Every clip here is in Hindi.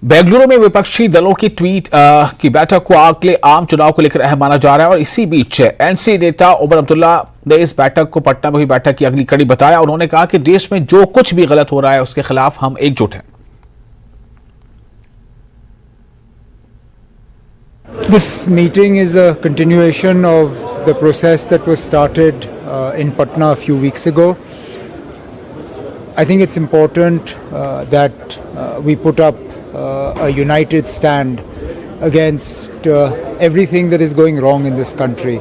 बेंगलुरु में विपक्षी दलों की ट्वीट की बैठक को अगले आम चुनाव को लेकर अहम माना जा रहा है और इसी बीच एनसी नेता उमर अब्दुल्ला ने इस बैठक को पटना में हुई बैठक की अगली कड़ी बताया। उन्होंने कहा कि देश में जो कुछ भी गलत हो रहा है उसके खिलाफ हम एकजुट हैं। This meeting is a continuation of the process that was started in Patna a few weeks ago. I think it's important that we put up a united stand against everything that is going wrong in this country,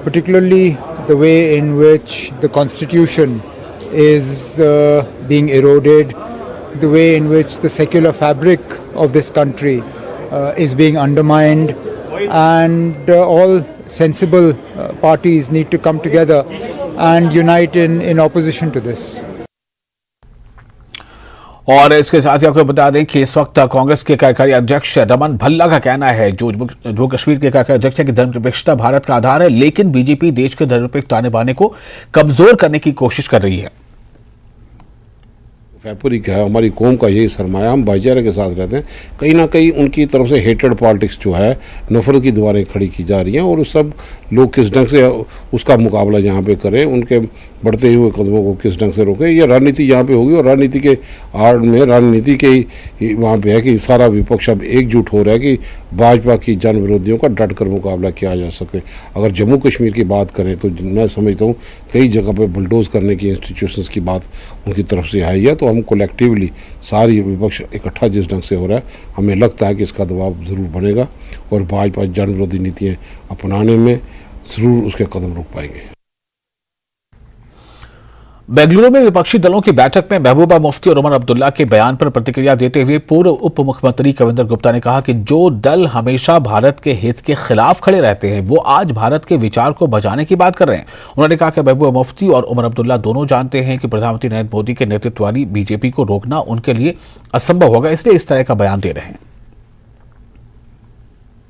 particularly the way in which the constitution is being eroded, the way in which the secular fabric of this country is being undermined, and all sensible parties need to come together and unite in opposition to this. और इसके साथ ही आपको बता दें कि इस वक्त कांग्रेस के कार्यकारी अध्यक्ष रमन भल्ला का कहना है, जो कश्मीर के कार्यकारी अध्यक्ष है, कि धर्मनिरपेक्षता भारत का आधार है, लेकिन बीजेपी देश के धर्मनिरपेक्ष ताने बाने को कमजोर करने की कोशिश कर रही है। फैब्रिक है हमारी कौम का, यही सरमाया, हम भाईचारे के साथ रहते हैं। कहीं ना कहीं उनकी तरफ से हेटेड पॉलिटिक्स जो है, नफरत की दीवारें खड़ी की जा रही हैं और सब लोग किस ढंग से उसका मुकाबला यहाँ पे करें, उनके बढ़ते हुए कदमों को किस ढंग से रोकें, ये राजनीति यहाँ पे होगी। और राजनीति के आड़ में राजनीति के वहाँ पे है कि सारा विपक्ष अब एकजुट हो रहा है कि भाजपा की जन विरोधियों का डट कर मुकाबला किया जा सके। अगर जम्मू कश्मीर की बात करें तो मैं समझता हूँ कई जगह पर बुलडोज करने की इंस्टीट्यूशंस की बात उनकी तरफ से आई है। तो हम कलेक्टिवली सारी विपक्ष इकट्ठा जिस ढंग से हो रहा है, हमें लगता है कि इसका दबाव ज़रूर बनेगा और भाजपा जन विरोधी नीतियाँ अपनाने में ज़रूर उसके कदम रुक पाएंगे। बेंगलुरु में विपक्षी दलों की बैठक में महबूबा मुफ्ती और उमर अब्दुल्ला के बयान पर प्रतिक्रिया देते हुए पूर्व उप मुख्यमंत्री कविंदर गुप्ता ने कहा कि जो दल हमेशा भारत के हित के खिलाफ खड़े रहते हैं वो आज भारत के विचार को बचाने की बात कर रहे हैं। उन्होंने कहा कि महबूबा मुफ्ती और उमर अब्दुल्ला दोनों जानते हैं कि प्रधानमंत्री नरेंद्र मोदी के नेतृत्व वाली बीजेपी को रोकना उनके लिए असंभव होगा, इसलिए इस तरह का बयान दे रहे हैं।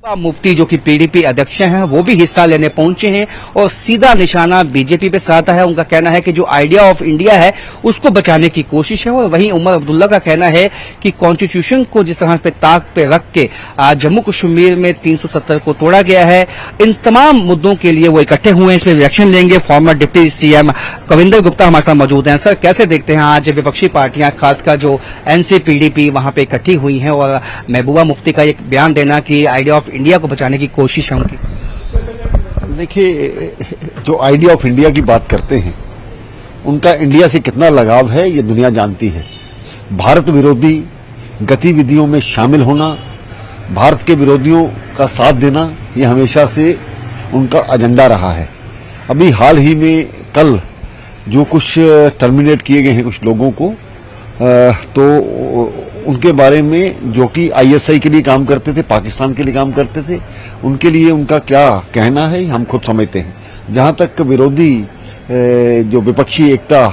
मुफ्ती जो कि पीडीपी अध्यक्ष हैं वो भी हिस्सा लेने पहुंचे हैं और सीधा निशाना बीजेपी पे साधा है। उनका कहना है कि जो आइडिया ऑफ इंडिया है उसको बचाने की कोशिश है। और वहीं उमर अब्दुल्ला का कहना है कि कॉन्स्टिट्यूशन को जिस तरह पे ताक पे रख के आज जम्मू कश्मीर में 370 को तोड़ा गया है, इन तमाम मुद्दों के लिए वो इकट्ठे हुए हैं, इसमें रिएक्शन लेंगे। Farmer deputy CM Kavinder Gupta हमारे साथ मौजूद हैं। सर, कैसे देखते हैं आज विपक्षी पार्टियां खासकर जो एनसी पीडीपी वहां पे इकट्ठी हुई हैं और महबूबा मुफ्ती का एक बयान देना कि आइडिया ऑफ इंडिया को बचाने की कोशिश है उनकी? देखिए, जो आइडिया ऑफ इंडिया की बात करते हैं उनका इंडिया से कितना लगाव है ये दुनिया जानती है। भारत विरोधी गतिविधियों में शामिल होना, भारत के विरोधियों का साथ देना, ये हमेशा से उनका एजेंडा रहा है। अभी हाल ही में कल जो कुछ टर्मिनेट किए गए हैं कुछ लोगों को, तो उनके बारे में जो कि आईएसआई के लिए काम करते थे, पाकिस्तान के लिए काम करते थे, उनके लिए उनका क्या कहना है हम खुद समझते हैं। जहां तक विरोधी जो विपक्षी एकता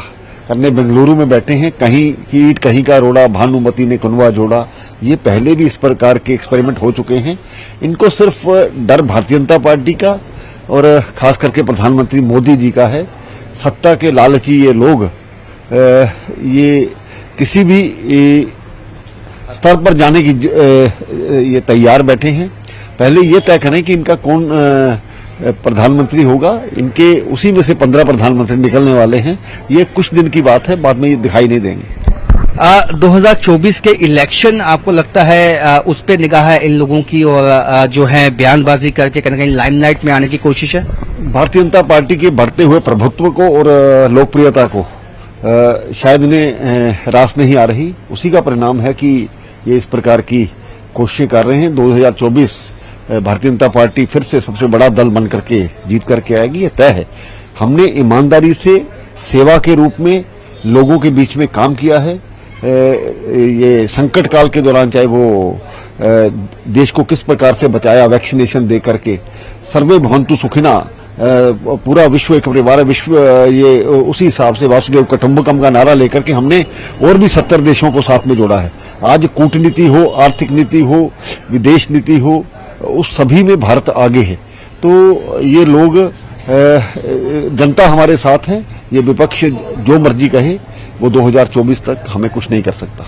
करने बेंगलुरु में बैठे हैं, कहीं की ईंट कहीं का रोड़ा, भानुमति ने कुनवा जोड़ा, ये पहले भी इस प्रकार के एक्सपेरिमेंट हो चुके हैं। इनको सिर्फ डर भारतीय जनता पार्टी का और खास करके प्रधानमंत्री मोदी जी का है। सत्ता के लालची ये लोग ये किसी भी स्तर पर जाने की ये तैयार बैठे हैं। पहले ये तय करें कि इनका कौन प्रधानमंत्री होगा। इनके उसी में से 15 प्रधानमंत्री निकलने वाले हैं। ये कुछ दिन की बात है, बाद में ये दिखाई नहीं देंगे। 2024 के इलेक्शन आपको लगता है उस पर निगाह है इन लोगों की और जो है बयानबाजी करके कहीं ना कहीं लाइमलाइट में आने की कोशिश है? भारतीय जनता पार्टी के बढ़ते हुए प्रभुत्व को और लोकप्रियता को शायद इन्हें रास नहीं आ रही। उसी का परिणाम है कि ये इस प्रकार की कोशिशें कर रहे हैं। 2024 भारतीय जनता पार्टी फिर से सबसे बड़ा दल बन करके जीत करके आएगी, ये तय है। हमने ईमानदारी से सेवा के रूप में लोगों के बीच में काम किया है। ये संकट काल के दौरान चाहे वो देश को किस प्रकार से बचाया, वैक्सीनेशन दे करके, सर्वे भवन्तु सुखिना, पूरा विश्व एक परिवार विश्व, ये उसी हिसाब से वासुदेव कुटुंबकम का नारा लेकर के हमने और भी 70 देशों को साथ में जोड़ा है। आज कूटनीति हो, आर्थिक नीति हो, विदेश नीति हो, उस सभी में भारत आगे है। तो ये लोग जनता हमारे साथ है। ये विपक्ष जो मर्जी कहे, वो 2024 तक हमें कुछ नहीं कर सकता।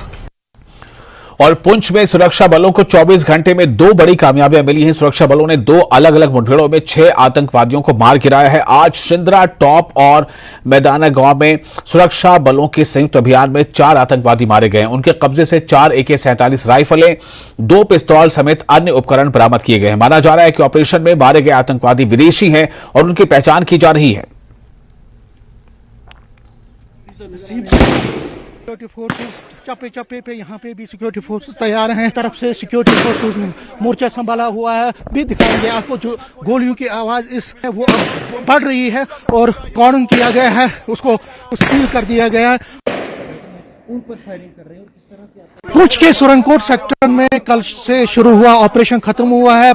और पुंछ में सुरक्षा बलों को 24 घंटे में 2 बड़ी कामयाबियां मिली हैं। सुरक्षा बलों ने 2 अलग अलग मुठभेड़ों में 6 आतंकवादियों को मार गिराया है। आज शिंद्रा टॉप और मैदाना गांव में सुरक्षा बलों के संयुक्त अभियान में 4 आतंकवादी मारे गए। उनके कब्जे से 4 AK-47 राइफलें, 2 पिस्तौल समेत अन्य उपकरण बरामद किए गए हैं। माना जा रहा है कि ऑपरेशन में मारे गए आतंकवादी विदेशी हैं और उनकी पहचान की जा रही है। सिक्योरिटी फोर्सेस चप्पे चप्पे पे यहाँ पे भी सिक्योरिटी फोर्सेस तैयार हैं। तरफ से सिक्योरिटी फोर्सेस ने मोर्चा संभाला हुआ है, भी दिखाएंगे आपको। जो गोलियों की आवाज इस है वो अब बढ़ रही है और कॉर्डन किया गया है, उसको सील कर दिया गया है। पुंछ के सुरनकोट सेक्टर में कल से शुरू हुआ ऑपरेशन खत्म हुआ है।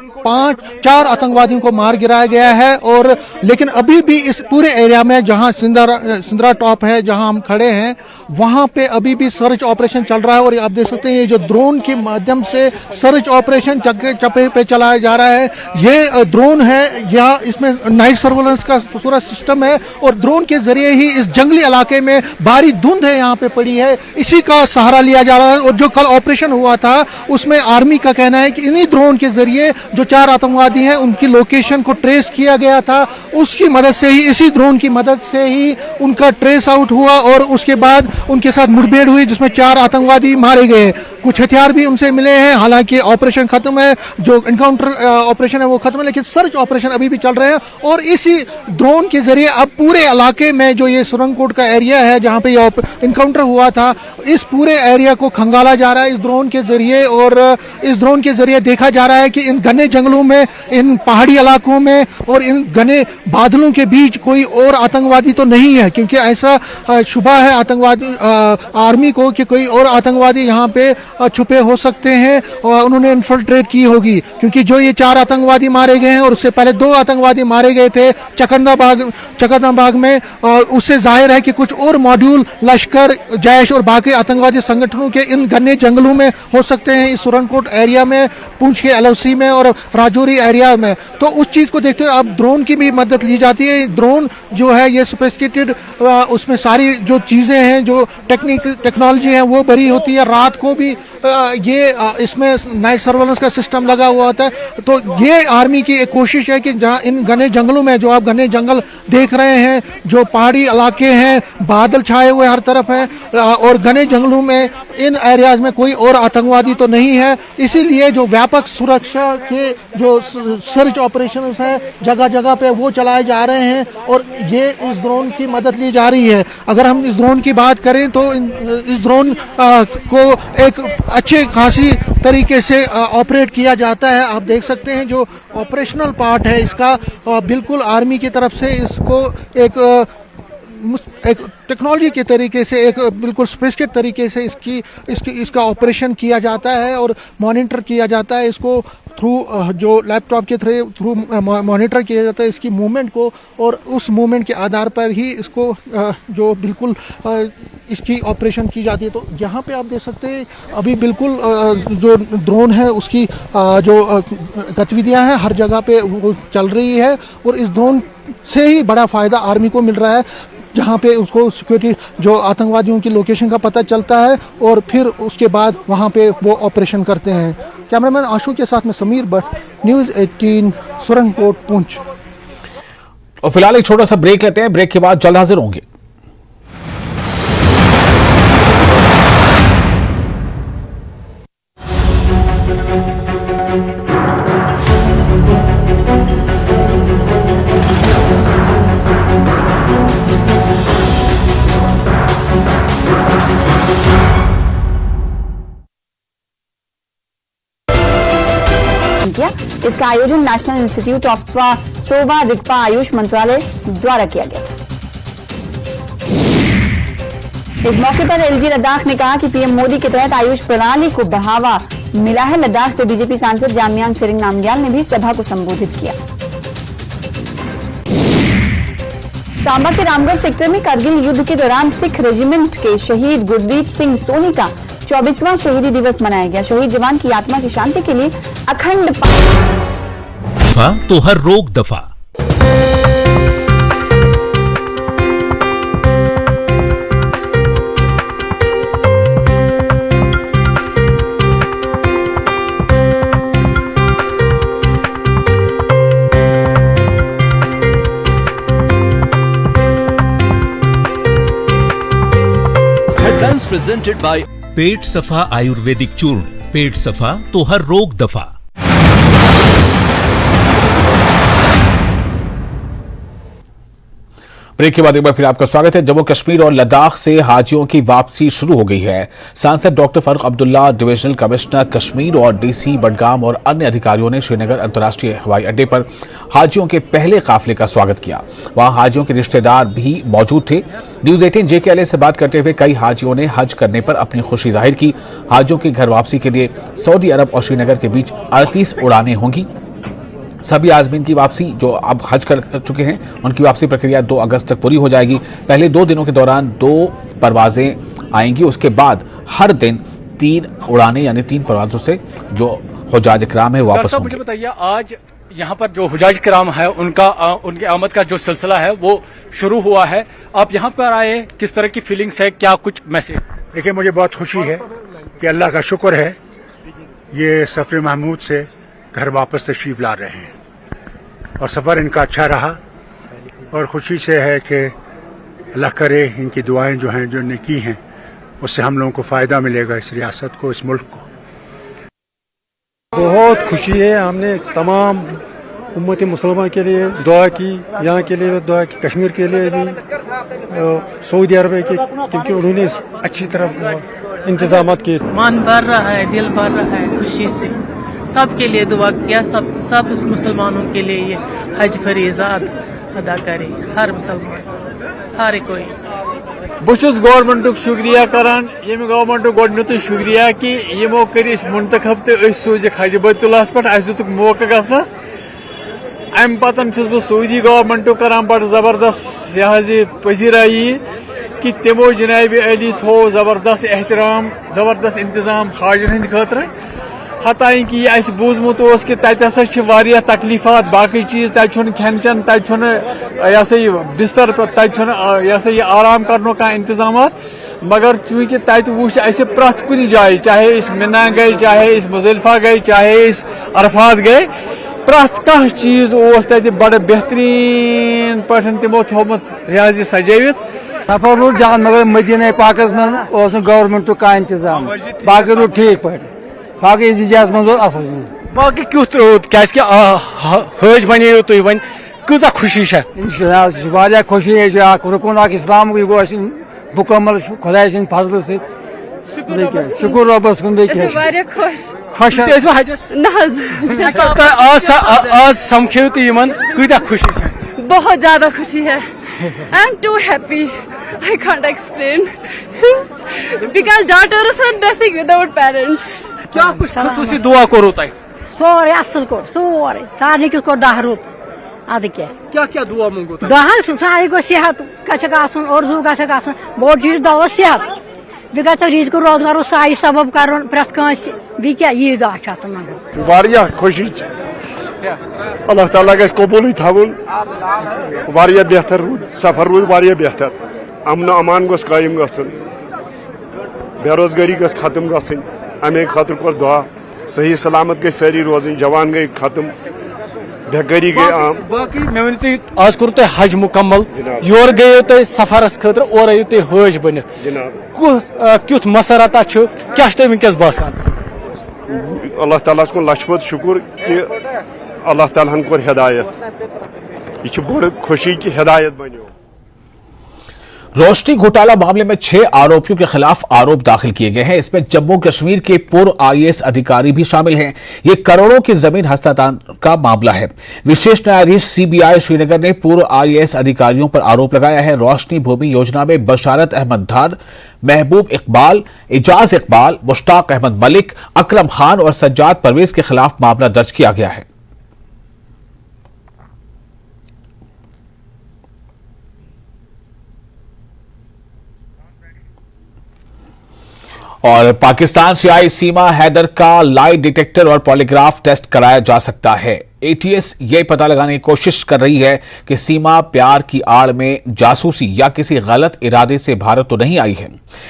4 आतंकवादियों को मार गिराया गया है और लेकिन अभी भी इस पूरे एरिया में जहां सिंद्रा टॉप है, जहां हम खड़े हैं, वहां पे अभी भी सर्च ऑपरेशन चल रहा है। और आप देख सकते हैं ये जो ड्रोन के माध्यम से सर्च ऑपरेशन चप्पे पे चलाया जा रहा है। ये ड्रोन है या इसमें नाइट सर्वेलेंस का पूरा सिस्टम है और ड्रोन के जरिए ही इस जंगली इलाके में भारी धुंध है यहाँ पे पड़ी है, इसी का सहारा लिया जा रहा है। और जो कल ऑपरेशन हुआ था उसमें आर्मी का कहना है कि इन्हीं ड्रोन के जरिए जो 4 आतंकवादी हैं उनकी लोकेशन को ट्रेस किया गया था। उसकी मदद से ही, इसी ड्रोन की मदद से ही उनका ट्रेस आउट हुआ और उसके बाद उनके साथ मुठभेड़ हुई जिसमें 4 आतंकवादी मारे गए। कुछ हथियार भी उनसे मिले हैं। हालांकि ऑपरेशन खत्म है, जो इनकाउंटर ऑपरेशन है वो खत्म है, लेकिन सर्च ऑपरेशन अभी भी चल रहे हैं। और इसी ड्रोन के जरिए अब पूरे इलाके में जो ये सुरंगकोट का एरिया है जहां पे ये इनकाउंटर हुआ था, इस पूरे एरिया को खंगाला जा रहा है इस ड्रोन के जरिए। और इस ड्रोन के जरिए देखा जा रहा है कि इन घने जंगलों में, इन पहाड़ी इलाकों में और इन घने बादलों के बीच कोई और आतंकवादी तो नहीं है, क्योंकि ऐसा शुबा है आतंकवादी आर्मी को कि कोई और आतंकवादी यहाँ पे छुपे हो सकते हैं और उन्होंने इन्फिल्ट्रेट की होगी। क्योंकि जो ये 4 आतंकवादी मारे गए हैं और उससे पहले 2 आतंकवादी मारे गए थे चकंदाबाग में, उससे जाहिर है कि कुछ और मॉड्यूल लश्कर, जैश और बाकी आतंकवादी संगठनों के इन घने जंगलों में हो सकते हैं, इस सुरनकोट एरिया में, पुंछ के LOC में और राजौरी एरिया में। तो उस चीज को देखते हुए अब ड्रोन की भी मदद ली जाती है। ड्रोन जो है ये सोफिस्टिकेटेड, उसमें सारी जो चीजें हैं, जो टेक्नोलॉजी है वो भरी होती है। रात को भी ये इसमें नाइट सर्वेलेंस का सिस्टम लगा हुआ होता है। तो ये आर्मी की एक कोशिश है कि जहां इन घने जंगलों में, जो आप घने जंगल देख रहे हैं, जो पहाड़ी इलाके हैं, बादल छाए हुए हर तरफ हैं और घने जंगलों में इन एरियाज में कोई और आतंकवादी तो नहीं है। इसीलिए जो व्यापक सुरक्षा के जो सर्च ऑपरेशन है जगह जगह पे वो चलाए जा रहे हैं और ये इस ड्रोन की मदद ली जा रही है। अगर हम इस ड्रोन की बात करें तो इस ड्रोन को एक अच्छे खासी तरीके से ऑपरेट किया जाता है। आप देख सकते हैं जो ऑपरेशनल पार्ट है इसका, बिल्कुल आर्मी की तरफ से इसको एक टेक्नोलॉजी के तरीके से, एक बिल्कुल सोफिस्टिकेटेड तरीके से इसका ऑपरेशन किया जाता है और मॉनिटर किया जाता है। इसको थ्रू जो लैपटॉप के थ्रू मॉनिटर किया जाता है इसकी मूवमेंट को, और उस मूवमेंट के आधार पर ही इसको जो बिल्कुल इसकी ऑपरेशन की जाती है। तो यहाँ पे आप देख सकते हैं अभी बिल्कुल जो ड्रोन है उसकी जो गतिविधियाँ हैं हर जगह पे वो चल रही है और इस ड्रोन से ही बड़ा फायदा आर्मी को मिल रहा है, जहाँ पे उसको सिक्योरिटी जो आतंकवादियों की लोकेशन का पता चलता है और फिर उसके बाद वहाँ पे वो ऑपरेशन करते हैं। कैमरामैन आशु के साथ में समीर भट्ट, न्यूज़ 18 सुरनकोट पुंछ। और फिलहाल एक छोटा सा ब्रेक लेते हैं, ब्रेक के बाद जल्द हाजिर होंगे। किया। इसका आयोजन national institute of Sowa Rigpa Ayush मंत्रालय द्वारा किया गया था। इस मौके पर LG लद्दाख ने कहा कि पीएम मोदी के तहत आयुष प्रणाली को बढ़ावा मिला है। लद्दाख से बीजेपी सांसद जामयांग सेरिंग नामग्याल ने भी सभा को संबोधित किया। सांबा के रामगढ़ सेक्टर में करगिल युद्ध के दौरान सिख रेजिमेंट के शहीद गुरदीप सिंह सोनी का 24वां शहीदी दिवस मनाया गया। शहीद जवान की आत्मा की शांति के लिए अखंड तो हर रोग दफा। Guns presented by पेट सफा आयुर्वेदिक चूर्ण। पेट सफा तो हर रोग दफा। ब्रेक के बाद एक बार फिर आपका स्वागत है। जम्मू कश्मीर और लद्दाख से हाजियों की वापसी शुरू हो गई है। सांसद doctor Farooq Abdullah, divisional commissioner Kashmir और डीसी बडगाम और अन्य अधिकारियों ने श्रीनगर अंतर्राष्ट्रीय हवाई अड्डे पर हाजियों के पहले काफिले का स्वागत किया। वहां हाजियों के रिश्तेदार भी मौजूद थे। न्यूज 18 JKLA से बात करते हुए कई हाजियों ने हज करने पर अपनी खुशी जाहिर की। हाजियों की घर वापसी के लिए सऊदी अरब और श्रीनगर के बीच 38 उड़ानें होंगी। सभी आजमीन की वापसी जो अब हज कर चुके हैं उनकी वापसी प्रक्रिया 2 अगस्त तक पूरी हो जाएगी। पहले 2 दिनों के दौरान 2 परवाजें आएंगी, उसके बाद हर दिन 3 उड़ानें यानी 3 परवाजों से जो हुजाज इकराम है वापस होंगे। मुझे बताइए, आज यहाँ पर जो हुजाज इकराम है उनकी आमद का जो सिलसिला है वो शुरू हुआ है। आप यहाँ पर आए, किस तरह की फीलिंग्स है, क्या कुछ मैसेज? देखिए, मुझे बहुत खुशी है कि अल्लाह का शुक्र है ये सफर महमूद से घर वापस तशरीफ ला रहे हैं और सफ़र इनका अच्छा रहा और खुशी से है कि अल्लाह करे इनकी दुआएं जो हैं जो इन्हें की हैं उससे हम लोगों को फ़ायदा मिलेगा, इस रियासत को, इस मुल्क को। बहुत खुशी है। हमने तमाम उम्मत मुसलमान के लिए दुआ की, यहाँ के लिए दुआ की, कश्मीर के लिए भी, सऊदी अरब के, क्योंकि उन्होंने अच्छी तरह इंतजाम किए। मन भर रहा है, दिल भर रहा है खुशी से। सबके लिए दुआ किया, सब मुसलमानों के लिए ये हज फरीज़ात अदा करे, हर मुसलमान, हर कोई। बहुत गवर्नमेंट शुक्रिया करान, ये गवर्नमेंट गोडनुत शुक्रिया कि यमो कर मुंतखब तो सोज हज बैतुल्लाहस पे दुक मौका गसनस। अम पतन बह सऊदी गवर्नमेंट करान बड़ जबरदस्त यह पजीराई कि तमो जनाब अली थो जबरदस्त एहतराम, जबरदस्त इंतजाम हाजन हंद खतर। हताई कि यह बूजमुत कि तथा तकलीफात बाकी चीज, तथा खेन चन, तथा बिस्तर, तथा यह आराम करने का इंतजाम, मगर चूंकि तत वुच प्रथ कुन जाए, चाहे इस मिना गए, चाहे इस मुजल्फा गए, चाहे इस अरफात गए, प्रथ कह चीज तत बड़ बेहतरीन पे तमो थोमुत रियाज सजावित। सफर रूट जहां मगर मदीना पाकस में गवर्नमेंट का इंतजाम, बाकी रूट ठीक पे, बाकी जहाज मज असल। बाकी क्युत रोद हज बनो तुम वन कजा खुशी है? खुशी रुकन इस्लाम गो मुकम्मल खुदा सद फजल शुक्र रबस कुन खुश आज समख्यो तुम कता खुशी? बहुत ज्यादा खुशी है। I am too happy, I can't explain, because daughters are nothing without parents. क्या कुछ खसूसी दुआ करो तय? सोरे असल को सोरे सारे को दाहरुत अद क्या क्या दुआ मांगो? दहन सारे को सेहत गछक आसन, अर्जु गछक आसन, बोड चीज दवा सेहत, बे गछ रिज को रोजगार साई सबब कर प्रथ कांस बी क्या ये दुआ छत मांगो। वारिया खुशी अल्लाह ताला गस कबूल थावन, वारिया बेहतर रूद सफर रूद, वारिया बेहतर। अमन अमान गस कायम गसन, बेरोजगारी गस खत्म गसन, अमे खतर को दुआ। सही सलामत गई सारी रोजन, जवान गई खत्म, बेगरी गई आम। बाकी मे वन तुम आज कर तुम हज मुकम्मल, योर गए तुम सफरस खतर और आयु तुम हज बनित, क्युत मसरता क्या वनकस बासान? अल्लाह ताला को लछपत शुक्र कि अल्लाह ताला कोर हिदायत, यह बड़ खुशी की हिदायत बनो। रोशनी घोटाला मामले में 6 आरोपियों के खिलाफ आरोप दाखिल किए गए हैं। इसमें जम्मू कश्मीर के पूर्व IAS अधिकारी भी शामिल हैं। ये करोड़ों की जमीन हस्तांतरण का मामला है। विशेष न्यायाधीश CBI श्रीनगर ने पूर्व IAS अधिकारियों पर आरोप लगाया है। रोशनी भूमि योजना में बशारत अहमद धार, महबूब इकबाल, एजाज इकबाल, मुश्ताक अहमद मलिक, अकरम खान और सज्जाद परवेज के खिलाफ मामला दर्ज किया गया है। और पाकिस्तान से आई सीमा हैदर का लाई डिटेक्टर और पॉलीग्राफ टेस्ट कराया जा सकता है। एटीएस ये पता लगाने की कोशिश कर रही है कि सीमा प्यार की आड़ में जासूसी या किसी गलत इरादे से भारत तो नहीं आई है।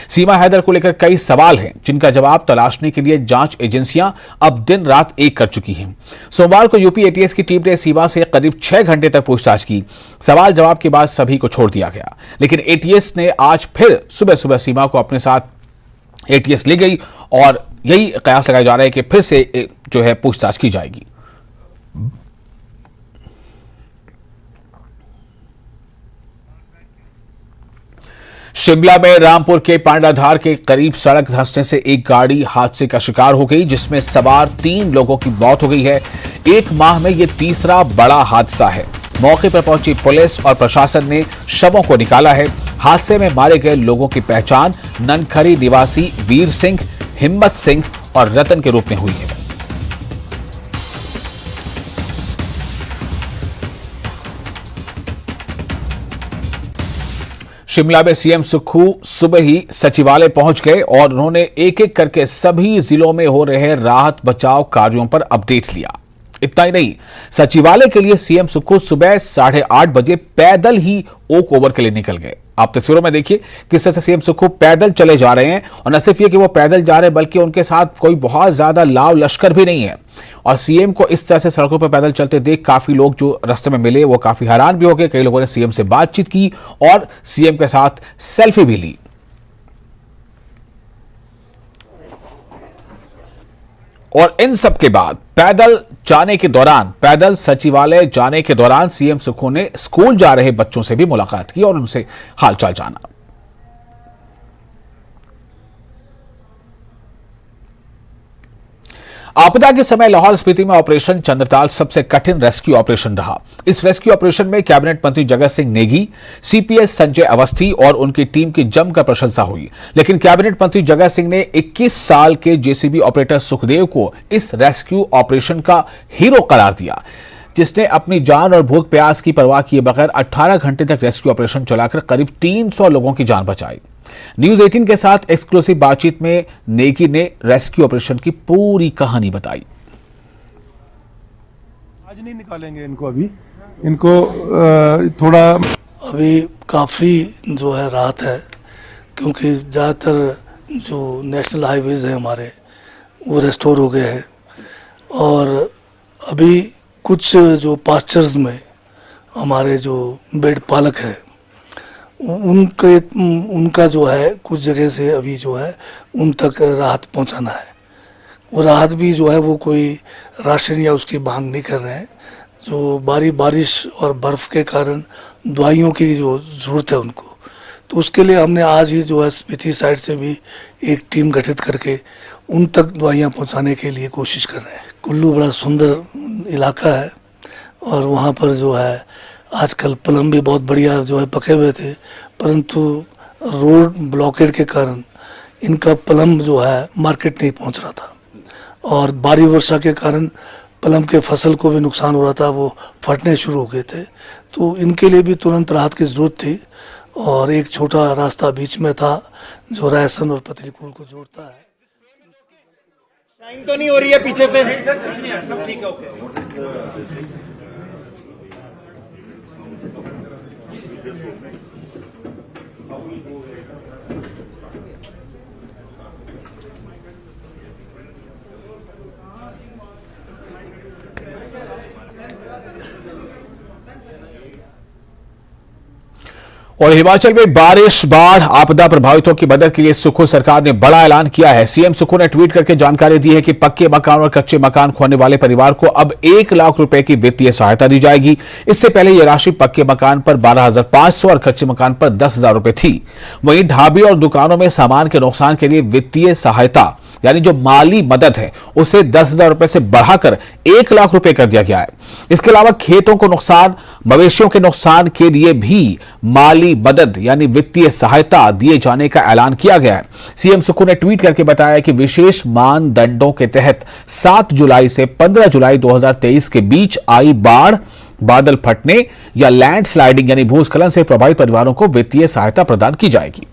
सीमा हैदर को लेकर कई सवाल हैं जिनका जवाब तलाशने के लिए जांच एजेंसियां अब दिन रात एक कर चुकी हैं। सोमवार को यूपी एटीएस की टीम ने सीमा से करीब 6 घंटे तक पूछताछ की। सवाल जवाब के बाद सभी को छोड़ दिया गया, लेकिन एटीएस ने आज फिर सुबह सुबह सीमा को अपने साथ एटीएस ले गई और यही कयास लगाया जा रहा है कि फिर से जो है पूछताछ की जाएगी। शिमला में रामपुर के पांडाधार के करीब सड़क धंसने से एक गाड़ी हादसे का शिकार हो गई, जिसमें सवार 3 लोगों की मौत हो गई है। एक माह में यह तीसरा बड़ा हादसा है। मौके पर पहुंची पुलिस और प्रशासन ने शवों को निकाला है। हादसे में मारे गए लोगों की पहचान ननखरी निवासी वीर सिंह, हिम्मत सिंह और रतन के रूप में हुई है। शिमला में सीएम सुक्खू सुबह ही सचिवालय पहुंच गए और उन्होंने एक एक करके सभी जिलों में हो रहे राहत बचाव कार्यों पर अपडेट लिया। इतना ही नहीं, सचिवालय के लिए सीएम सुक्खू सुबह 8:30 बजे पैदल ही ओक ओवर के लिए निकल गए। आप तस्वीरों में देखिए किस तरह से सीएम सुक्खू पैदल चले जा रहे हैं, और न सिर्फ ये कि वो पैदल जा रहे हैं बल्कि उनके साथ कोई बहुत ज्यादा लाव लश्कर भी नहीं है। और सीएम को इस तरह से सड़कों पर पैदल चलते देख काफी लोग जो रास्ते में मिले वो काफी हैरान भी हो गए। कई लोगों ने सीएम से बातचीत की और सीएम के साथ सेल्फी भी ली। और इन सब के बाद पैदल सचिवालय जाने के दौरान सीएम सुक्खू ने स्कूल जा रहे बच्चों से भी मुलाकात की और उनसे हालचाल जाना। आपदा के समय लाहौल स्पीति में ऑपरेशन चंद्रताल सबसे कठिन रेस्क्यू ऑपरेशन रहा। इस रेस्क्यू ऑपरेशन में कैबिनेट मंत्री जगत सिंह नेगी, सीपीएस संजय अवस्थी और उनकी टीम की जमकर प्रशंसा हुई। लेकिन कैबिनेट मंत्री जगत सिंह ने 21 साल के जेसीबी ऑपरेटर सुखदेव को इस रेस्क्यू ऑपरेशन का हीरो करार दिया, जिसने अपनी जान और भूख प्यास की परवाह किए बगैर 18 घंटे तक रेस्क्यू ऑपरेशन चलाकर करीब 300 लोगों की जान बचाई। न्यूज 18 के साथ एक्सक्लूसिव बातचीत में नेगी ने रेस्क्यू ऑपरेशन की पूरी कहानी बताई। आज नहीं निकालेंगे इनको, अभी इनको थोड़ा अभी काफ़ी जो है राहत है, क्योंकि ज़्यादातर जो नेशनल हाईवेज है हमारे वो रेस्टोर हो गए हैं, और अभी कुछ जो पास्चर्स में हमारे जो भेड़ पालक है उनका जो है कुछ जगह से अभी जो है उन तक राहत पहुंचाना है। वो राहत भी जो है वो कोई राशन या उसकी मांग नहीं कर रहे हैं। जो बारिश और बर्फ़ के कारण दवाइयों की जो ज़रूरत है उनको, तो उसके लिए हमने आज ही जो है स्पीति साइड से भी एक टीम गठित करके उन तक दवाइयाँ पहुंचाने के लिए कोशिश कर रहे हैं। कुल्लू बड़ा सुंदर इलाका है और वहाँ पर जो है आजकल प्लम भी बहुत बढ़िया जो है पके हुए थे, परंतु रोड ब्लॉकेड के कारण इनका प्लम जो है मार्केट नहीं पहुंच रहा था, और भारी वर्षा के कारण प्लम के फसल को भी नुकसान हो रहा था, वो फटने शुरू हो गए थे। तो इनके लिए भी तुरंत राहत की ज़रूरत थी, और एक छोटा रास्ता बीच में था जो रायसन और पतलीकूल को जोड़ता है। शाइन तो नहीं हो रही है पीछे से? और हिमाचल में बारिश, बाढ़, आपदा प्रभावितों की मदद के लिए सुक्खू सरकार ने बड़ा ऐलान किया है। सीएम सुक्खू ने ट्वीट करके जानकारी दी है कि पक्के मकान और कच्चे मकान खोने वाले परिवार को अब 1 लाख रुपए की वित्तीय सहायता दी जाएगी। इससे पहले यह राशि पक्के मकान पर 12,500 और कच्चे मकान पर 10,000 रुपए थी। वहीं ढाबे और दुकानों में सामान के नुकसान के लिए वित्तीय सहायता यानी जो माली मदद है उसे 10,000 रुपए से बढ़ाकर 1 लाख रुपए कर दिया गया है। इसके अलावा खेतों को नुकसान, मवेशियों के नुकसान के लिए भी माली मदद यानी वित्तीय सहायता दिए जाने का ऐलान किया गया है। सीएम सुक्खू ने ट्वीट करके बताया कि विशेष मानदंडों के तहत 7 जुलाई से 15 जुलाई 2023 के बीच आई बाढ़, बादल फटने या लैंडस्लाइडिंग यानी भूस्खलन से प्रभावित परिवारों को वित्तीय सहायता प्रदान की जाएगी।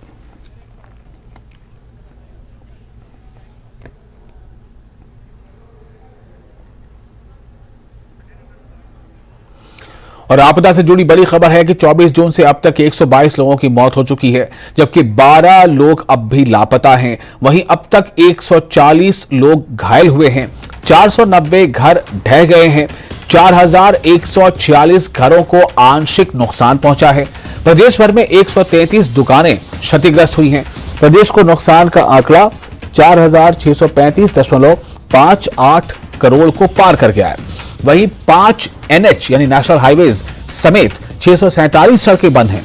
और आपदा से जुड़ी बड़ी खबर है कि 24 जून से अब तक 122 लोगों की मौत हो चुकी है, जबकि 12 लोग अब भी लापता हैं। वहीं अब तक 140 लोग घायल हुए हैं, 490 घर ढह गए हैं, 4146 घरों को आंशिक नुकसान पहुंचा है। प्रदेश भर में 133 दुकानें क्षतिग्रस्त हुई हैं। प्रदेश को नुकसान का आंकड़ा 4635.58 करोड़ को पार कर गया है। वहीं 5 NH यानी नेशनल हाईवेज समेत 647 सड़कें बंद हैं,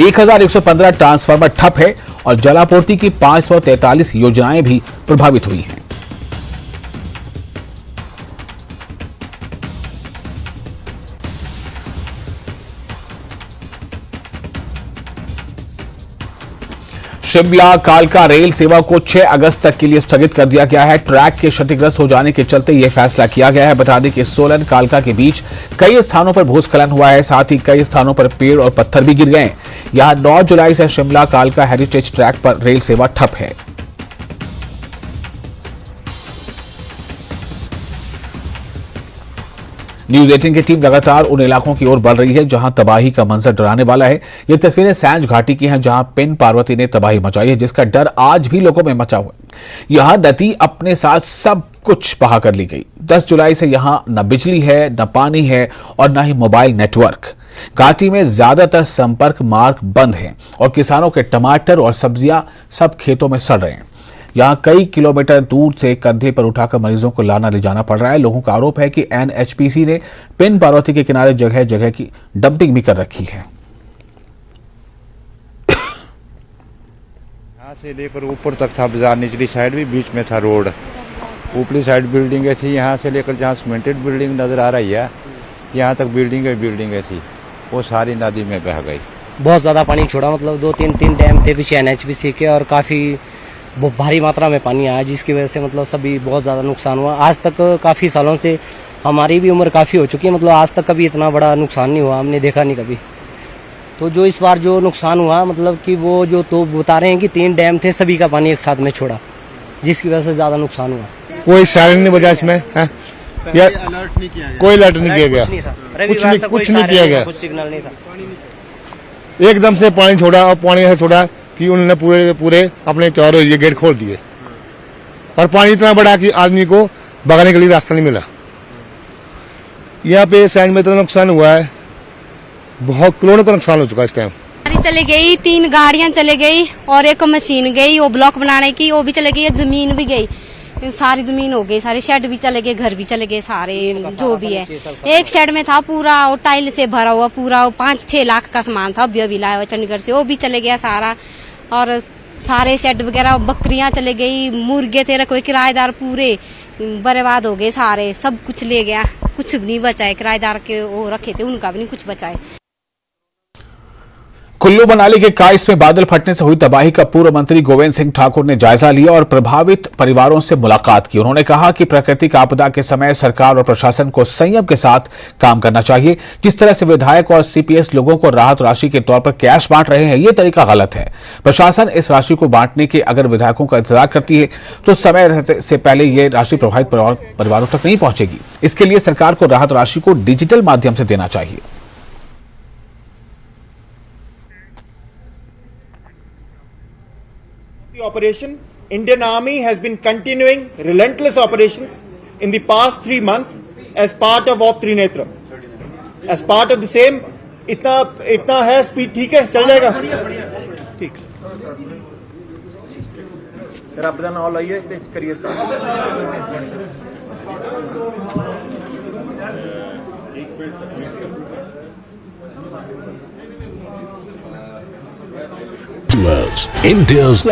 1115 ट्रांसफार्मर ठप है और जलापूर्ति की 543 योजनाएं भी प्रभावित हुई हैं। शिमला कालका रेल सेवा को 6 अगस्त तक के लिए स्थगित कर दिया गया है। ट्रैक के क्षतिग्रस्त हो जाने के चलते यह फैसला किया गया है। बता दें कि सोलन कालका के बीच कई स्थानों पर भूस्खलन हुआ है, साथ ही कई स्थानों पर पेड़ और पत्थर भी गिर गए हैं। यहां 9 जुलाई से शिमला कालका हेरिटेज ट्रैक पर रेल सेवा ठप है। न्यूज 18 की टीम लगातार उन इलाकों की ओर बढ़ रही है जहां तबाही का मंजर डराने वाला है। ये तस्वीरें सैंज घाटी की हैं, जहां पिन पार्वती ने तबाही मचाई है, जिसका डर आज भी लोगों में मचा हुआ है। यहां नदी अपने साथ सब कुछ बहा कर ली गई। 10 जुलाई से यहां न बिजली है, न पानी है और न ही मोबाइल नेटवर्क। घाटी में ज्यादातर संपर्क मार्ग बंद हैं और किसानों के टमाटर और सब्जियां सब खेतों में सड़ रहे हैं। यहां कई किलोमीटर दूर से कंधे पर उठाकर मरीजों को लाना ले जाना पड़ रहा है। लोगों का आरोप है कि NHPC ने पिन पार्वती के किनारे जगह जगह की डंपिंग भी कर रखी है। यहाँ से लेकर ऊपर तक था बाजार, निचली साइड भी बीच में था रोड, ऊपरी साइड बिल्डिंगें थी। यहाँ से लेकर जहाँ सीमेंटेड बिल्डिंग नजर आ रही है, यहाँ तक बिल्डिंगें थी, वो सारी नदी में बह गई। बहुत ज्यादा पानी छोड़ा, मतलब 2-3 डैम थे पीछे NHPC के और काफी भारी मात्रा में पानी आया, जिसकी वजह से मतलब सभी बहुत ज़्यादा नुकसान हुआ। आज तक काफ़ी सालों से, हमारी भी उम्र काफ़ी हो चुकी है, मतलब आज तक कभी इतना बड़ा नुकसान नहीं हुआ, हमने देखा नहीं कभी। तो जो इस बार जो नुकसान हुआ, मतलब कि वो जो तो बता रहे हैं कि 3 डैम थे, सभी का पानी एक साथ में छोड़ा, जिसकी वजह से ज़्यादा नुकसान हुआ। कोई सायरन नहीं बजा इसमें, या अलर्ट नहीं किया गया, कोई अलर्ट नहीं किया गया, कुछ नहीं किया गया, सिग्नल नहीं था। एकदम से पानी छोड़ा और पानी ऐसे छोड़ा कि उन्होंने पूरे अपने चारों ये गेट खोल दिए और पानी इतना बड़ा कि आदमी को भगाने के लिए रास्ता नहीं मिला। यहाँ पे साइड में इतना नुकसान हुआ है, बहुत करोड़ों का नुकसान हो चुका है इस टाइम। गाड़ी चले गई, 3 गाड़ियां चले गई और एक मशीन गई, वो ब्लॉक बनाने की, वो भी चले गई, जमीन भी गई, सारी जमीन हो गई, सारे शेड भी चले गए, घर भी चले गए, सारे जो भी है। एक शेड में था पूरा वो टाइल से भरा हुआ, पूरा 5-6 लाख का सामान था, अभी लाया हुआ चंडीगढ़ से, वो भी चले गया सारा। और सारे शेड वगैरह, बकरियां चले गई, मुर्गे थे कोई किराएदार पूरे बर्बाद हो गए, सारे सब कुछ ले गया, कुछ भी नहीं बचाए। किराएदार के वो रखे थे, उनका भी नहीं कुछ बचाए। कुल्लू मनाली के काइस में बादल फटने से हुई तबाही का पूर्व मंत्री गोविंद सिंह ठाकुर ने जायजा लिया और प्रभावित परिवारों से मुलाकात की। उन्होंने कहा कि प्राकृतिक आपदा के समय सरकार और प्रशासन को संयम के साथ काम करना चाहिए। जिस तरह से विधायक और CPS लोगों को राहत राशि के तौर पर कैश बांट रहे हैं, ये तरीका गलत है। प्रशासन इस राशि को बांटने के अगर विधायकों का इंतजार करती है तो समय से पहले ये राशि प्रभावित परिवारों तक नहीं पहुंचेगी। इसके लिए सरकार को राहत राशि को डिजिटल माध्यम से देना चाहिए। The operation, Indian Army has been continuing relentless operations in the past 3 months as part of Op Trinetra. As part of the same, इतना है स्पीड, ठीक है, चल जाएगा, ठीक। रब दा नाम लाइए ते करिए India's